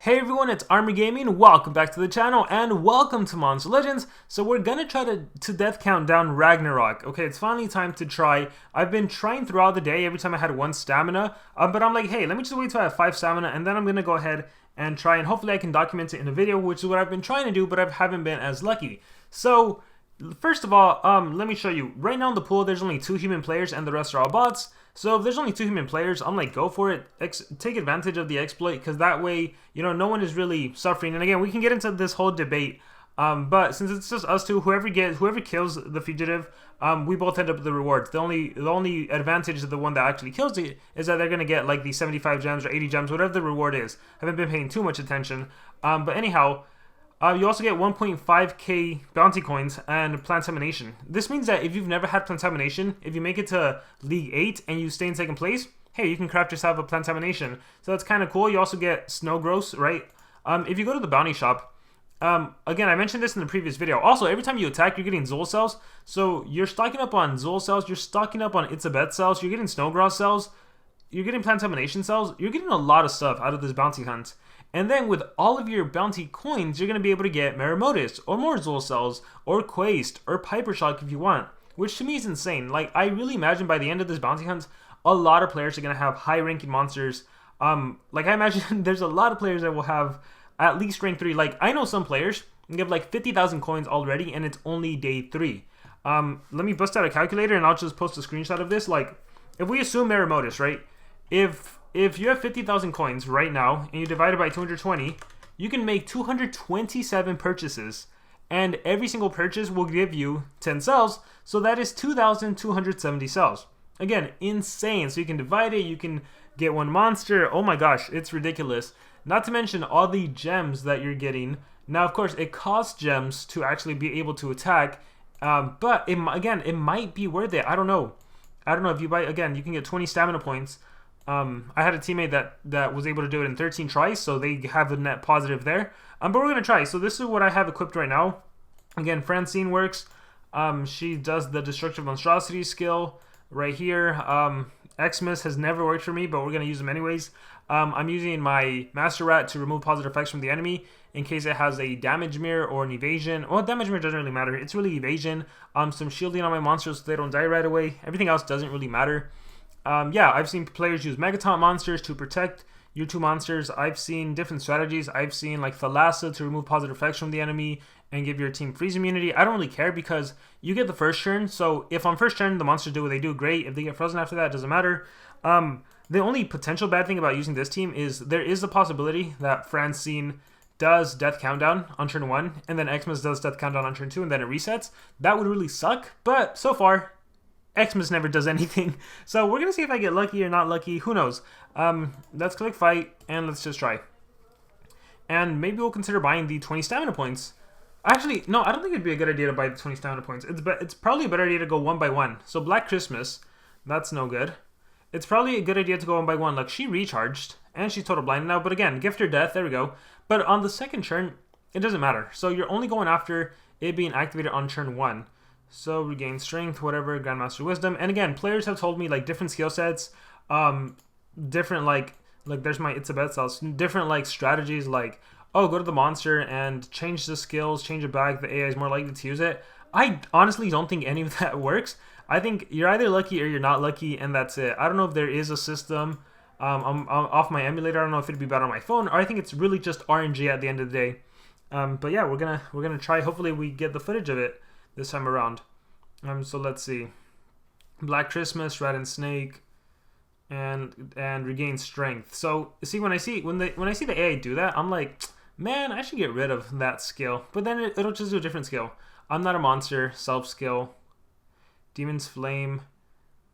Hey everyone, it's Army Gaming. Welcome back to the channel and welcome to Monster Legends. So we're gonna try to death count down Ragnorak. Okay, it's finally time to try. I've been trying throughout the day every time I had 1 stamina, but I'm like, hey, let me just wait till I have 5 stamina and then I'm gonna go ahead and try, and hopefully I can document it in a video, which is what I've been trying to do, but I haven't been as lucky. So first of all, let me show you. Right now in the pool, there's only 2 human players and the rest are all bots. So if there's only 2 human players, I'm like, go for it. Take advantage of the exploit, because that way, you know, no one is really suffering. And again, we can get into this whole debate. But since it's just us two, whoever kills the fugitive, we both end up with the rewards. The only advantage of the one that actually kills it is that they're gonna get like the 75 gems or 80 gems, whatever the reward is. I haven't been paying too much attention. But anyhow. You also get 1.5k bounty coins and plantamination. This means that if you've never had plantamination, if you make it to League 8 and you stay in 2nd place, hey, you can craft yourself a plantamination. So that's kind of cool. You also get snow growths, right? If you go to the bounty shop, again, I mentioned this in the previous video. Also, every time you attack, you're getting Zol cells. So you're stocking up on Zol cells, you're stocking up on It's a Bet cells, you're getting snow growth cells, you're getting plantamination cells, you're getting a lot of stuff out of this bounty hunt. And then with all of your bounty coins, you're going to be able to get Marimotus, or more Zol cells, or Quaste, or Piper Shock if you want. Which to me is insane. Like, I really imagine by the end of this bounty hunt, a lot of players are going to have high ranking monsters. Like I imagine there's a lot of players that will have at least rank 3. Like, I know some players give like 50,000 coins already, and it's only day 3. Let me bust out a calculator, and I'll just post a screenshot of this. Like, if we assume Marimotus, right? If you have 50,000 coins right now and you divide it by 220, you can make 227 purchases, and every single purchase will give you 10 cells, so that is 2,270 cells. Again, insane. So you can divide it, you can get 1 monster. Oh my gosh, it's ridiculous. Not to mention all the gems that you're getting. Now, of course, it costs gems to actually be able to attack, but it might be worth it. I don't know if you buy, again, you can get 20 stamina points. I had a teammate that was able to do it in 13 tries, so they have a net positive there. But we're going to try. So this is what I have equipped right now. Again, Francine works. She does the Destructive Monstrosity skill right here. Xmas has never worked for me, but we're going to use them anyways. I'm using my Master Rat to remove positive effects from the enemy in case it has a damage mirror or an evasion. Well, damage mirror doesn't really matter. It's really evasion. Some shielding on my monsters so they don't die right away. Everything else doesn't really matter. Yeah, I've seen players use Megaton monsters to protect your 2 monsters. I've seen different strategies. I've seen like Thalassa to remove positive effects from the enemy and give your team freeze immunity. I don't really care because you get the first turn. So if on first turn the monsters do what they do, great. If they get frozen after that, it doesn't matter. The only potential bad thing about using this team is there is the possibility that Francine does Death Countdown on turn 1 and then Xmas does Death Countdown on turn 2 and then it resets. That would really suck, but so far Xmas never does anything. So we're going to see if I get lucky or not lucky. Who knows? Let's click fight and let's just try. And maybe we'll consider buying the 20 stamina points. Actually, no, I don't think it'd be a good idea to buy the 20 stamina points. It's probably a better idea to go 1 by 1. So Black Christmas, that's no good. It's probably a good idea to go 1 by 1. Like, she recharged and she's total blind now. But again, gift her death. There we go. But on the second turn, it doesn't matter. So you're only going after it being activated on turn 1. So regain strength, whatever, Grandmaster Wisdom. And again, players have told me like different skill sets, different like there's my It's a Bet cells, different like strategies like, oh, go to the monster and change the skills, change it back, the AI is more likely to use it. I honestly don't think any of that works. I think you're either lucky or you're not lucky, and that's it. I don't know if there is a system. I'm off my emulator. I don't know if it'd be better on my phone, or I think it's really just RNG at the end of the day. But yeah, we're gonna try. Hopefully we get the footage of it this time around. So let's see. Black Christmas, Rat and Snake, and regain strength. So see, when I see the AI do that, I'm like, man, I should get rid of that skill. But then it'll just do a different skill. I'm not a monster, self skill, Demon's Flame,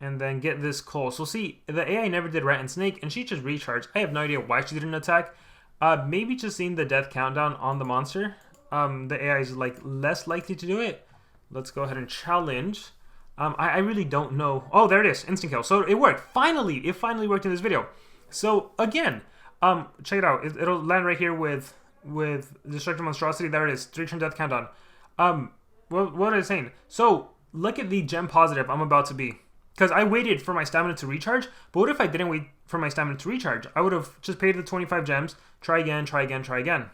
and then get this coal. So see, the AI never did Rat and Snake, and she just recharged. I have no idea why she didn't attack. Maybe just seeing the death countdown on the monster. The AI is like less likely to do it. Let's go ahead and challenge. I really don't know. Oh, there it is. Instant kill. So it worked. Finally. It finally worked in this video. So again, check it out. It'll land right here with Destructive Monstrosity. There it is. 3-turn death countdown. What was I saying? So look at the gem positive I'm about to be. Because I waited for my stamina to recharge. But what if I didn't wait for my stamina to recharge. I would have just paid the 25 gems, try again, try again, try again.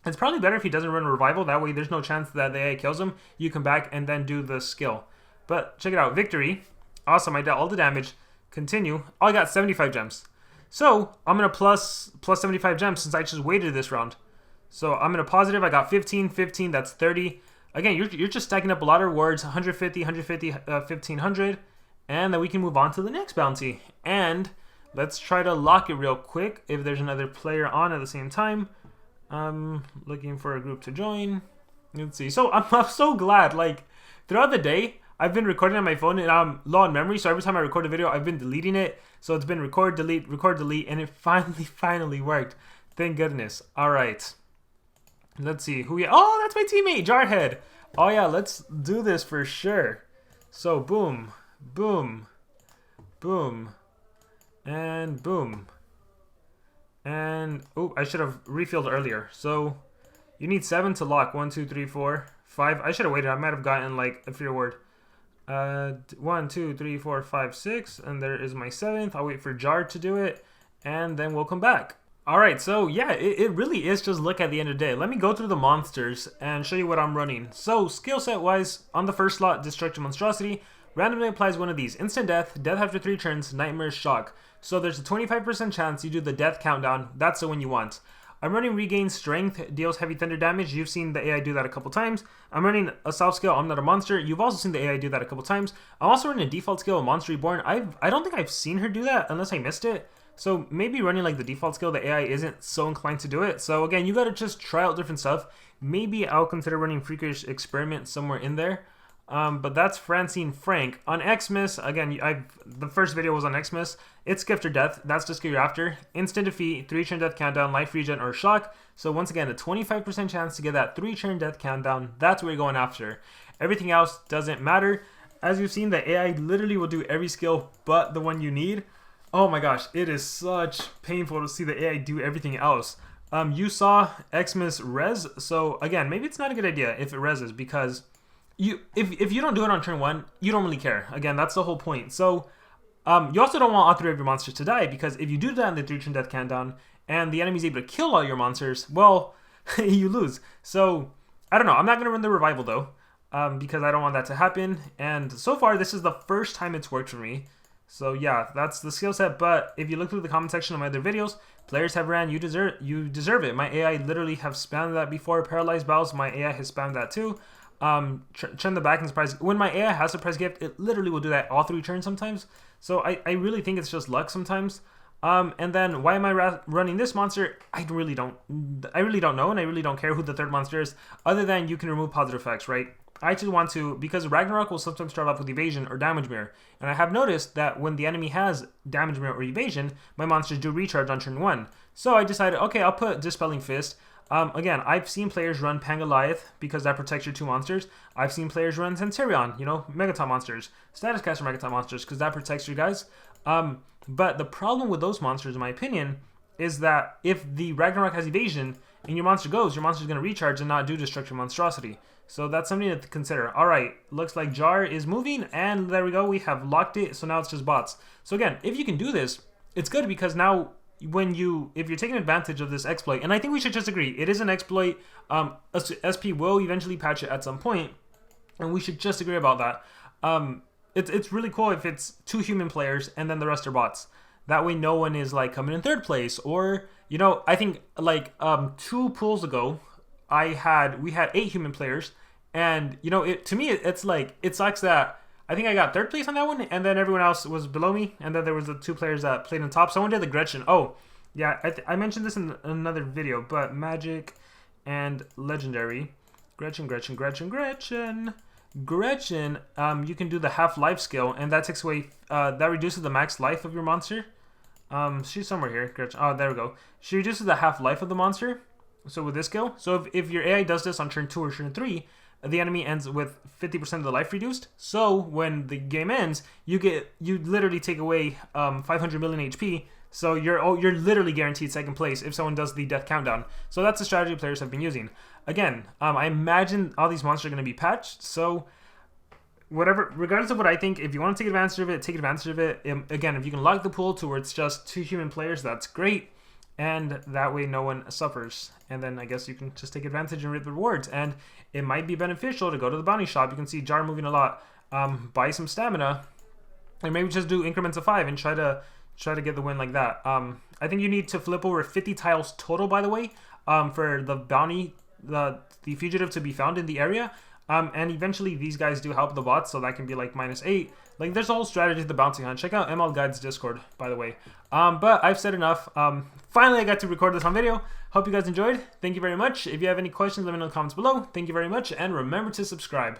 It's probably better if he doesn't run a revival. That way there's no chance that the AI kills him. You come back and then do the skill. But check it out. Victory. Awesome. I did all the damage. Continue. Oh, I got 75 gems. So I'm going to plus 75 gems since I just waited this round. So I'm going to positive. I got 15, 15. That's 30. Again, you're just stacking up a lot of rewards. 150, 150, 1500. And then we can move on to the next bounty. And let's try to lock it real quick if there's another player on at the same time. I'm looking for a group to join. Let's see. So I'm so glad. Like, throughout the day, I've been recording on my phone and I'm low on memory. So every time I record a video, I've been deleting it. So it's been record, delete, and it finally worked. Thank goodness. All right. Let's see who we. Oh, that's my teammate, Jarhead. Oh yeah, let's do this for sure. So boom, boom, boom, and boom. And, oh, I should have refilled earlier. So, you need 7 to lock. 1, 2, 3, 4, 5. I should have waited. I might have gotten, like, a fear word. 1, 2, 3, 4, 5, 6. And there is my 7th. I'll wait for Jar to do it. And then we'll come back. Alright, so, yeah, it really is just luck at the end of the day. Let me go through the monsters and show you what I'm running. So, skill set-wise, on the first slot, Destructive Monstrosity. Randomly applies one of these. Instant death, death after 3 turns, nightmare, shock. So there's a 25% chance you do the death countdown. That's the one you want. I'm running regain strength, deals heavy thunder damage. You've seen the AI do that a couple times. I'm running a soft skill, I'm not a monster. You've also seen the AI do that a couple times. I'm also running a default skill, Monster Reborn. I don't think I've seen her do that unless I missed it. So maybe running like the default skill, the AI isn't so inclined to do it. So again, you gotta just try out different stuff. Maybe I'll consider running Freakish Experiment somewhere in there. But that's Francine Frank. On Xmas, again, the first video was on Xmas. It's gift or death. That's the skill you're after. Instant defeat, 3-turn death countdown, life regen, or shock. So once again, a 25% chance to get that 3-turn death countdown. That's what you're going after. Everything else doesn't matter. As you've seen, the AI literally will do every skill but the one you need. Oh my gosh, it is such painful to see the AI do everything else. You saw Xmas res. So again, maybe it's not a good idea if it reses because if you don't do it on turn 1, you don't really care. Again, that's the whole point. So you also don't want all 3 of your monsters to die because if you do that in the 3-turn death countdown and the enemy's able to kill all your monsters, well, you lose. So I don't know. I'm not going to run the revival though because I don't want that to happen. And so far, this is the first time it's worked for me. So yeah, that's the skill set. But if you look through the comment section of my other videos, players have ran, you deserve it. My AI literally have spammed that before. Paralyzed Bows, my AI has spammed that too. Turn the back and surprise. When my AI has surprise gift, it literally will do that all 3 turns sometimes. So I really think it's just luck sometimes. And then why am I running this monster? I really don't know, and I really don't care who the 3rd monster is, other than you can remove positive effects, right? I just want to, because Ragnorak will sometimes start off with evasion or damage mirror, and I have noticed that when the enemy has damage mirror or evasion, my monsters do recharge on turn 1. So I decided, okay, I'll put Dispelling Fist. Again, I've seen players run Pangoliath because that protects your 2 monsters. I've seen players run Centurion, you know, Megaton monsters, Status Caster Megaton monsters, because that protects you guys. But the problem with those monsters, in my opinion, is that if the Ragnorak has evasion and your monster's going to recharge and not do Destructive Monstrosity. So that's something to consider. Alright, looks like Jar is moving, and there we go, we have locked it, so now it's just bots. So again, if you can do this, it's good because now if you're taking advantage of this exploit, and I think we should just agree, it is an exploit, SP will eventually patch it at some point, and we should just agree about that. It's really cool if it's 2 human players and then the rest are bots. That way no one is like coming in 3rd place, or, you know, I think like 2 pools ago, we had 8 human players, and, you know, to me, it's like, it sucks that I think I got 3rd place on that one, and then everyone else was below me, and then there was the 2 players that played on top. Someone did the Gretchen. Oh, yeah, I mentioned this in another video, but Magic and Legendary. Gretchen, you can do the half-life skill, and that takes away, that reduces the max life of your monster. She's somewhere here, Gretchen. Oh, there we go. She reduces the half-life of the monster, so with this skill. So if your AI does this on turn 2 or turn 3, the enemy ends with 50% of the life reduced. So when the game ends, you literally take away 500 million HP. So you're literally guaranteed 2nd place if someone does the death countdown. So that's the strategy players have been using. Again, I imagine all these monsters are going to be patched. So whatever, regardless of what I think, if you want to take advantage of it, take advantage of it. Again, if you can lock the pool to where it's just 2 human players, that's great. And that way no one suffers. And then I guess you can just take advantage and reap the rewards. And it might be beneficial to go to the bounty shop. You can see Jar moving a lot. Buy some stamina. And maybe just do increments of 5 and try to get the win like that. I think you need to flip over 50 tiles total, by the way, for the bounty, the fugitive to be found in the area. And eventually these guys do help the bots, so that can be like -8. Like, there's a whole strategy to the bounty hunt. Check out ML Guide's Discord, by the way. But I've said enough. Finally, I got to record this on video. Hope you guys enjoyed. Thank you very much. If you have any questions, let me know in the comments below. Thank you very much, and remember to subscribe.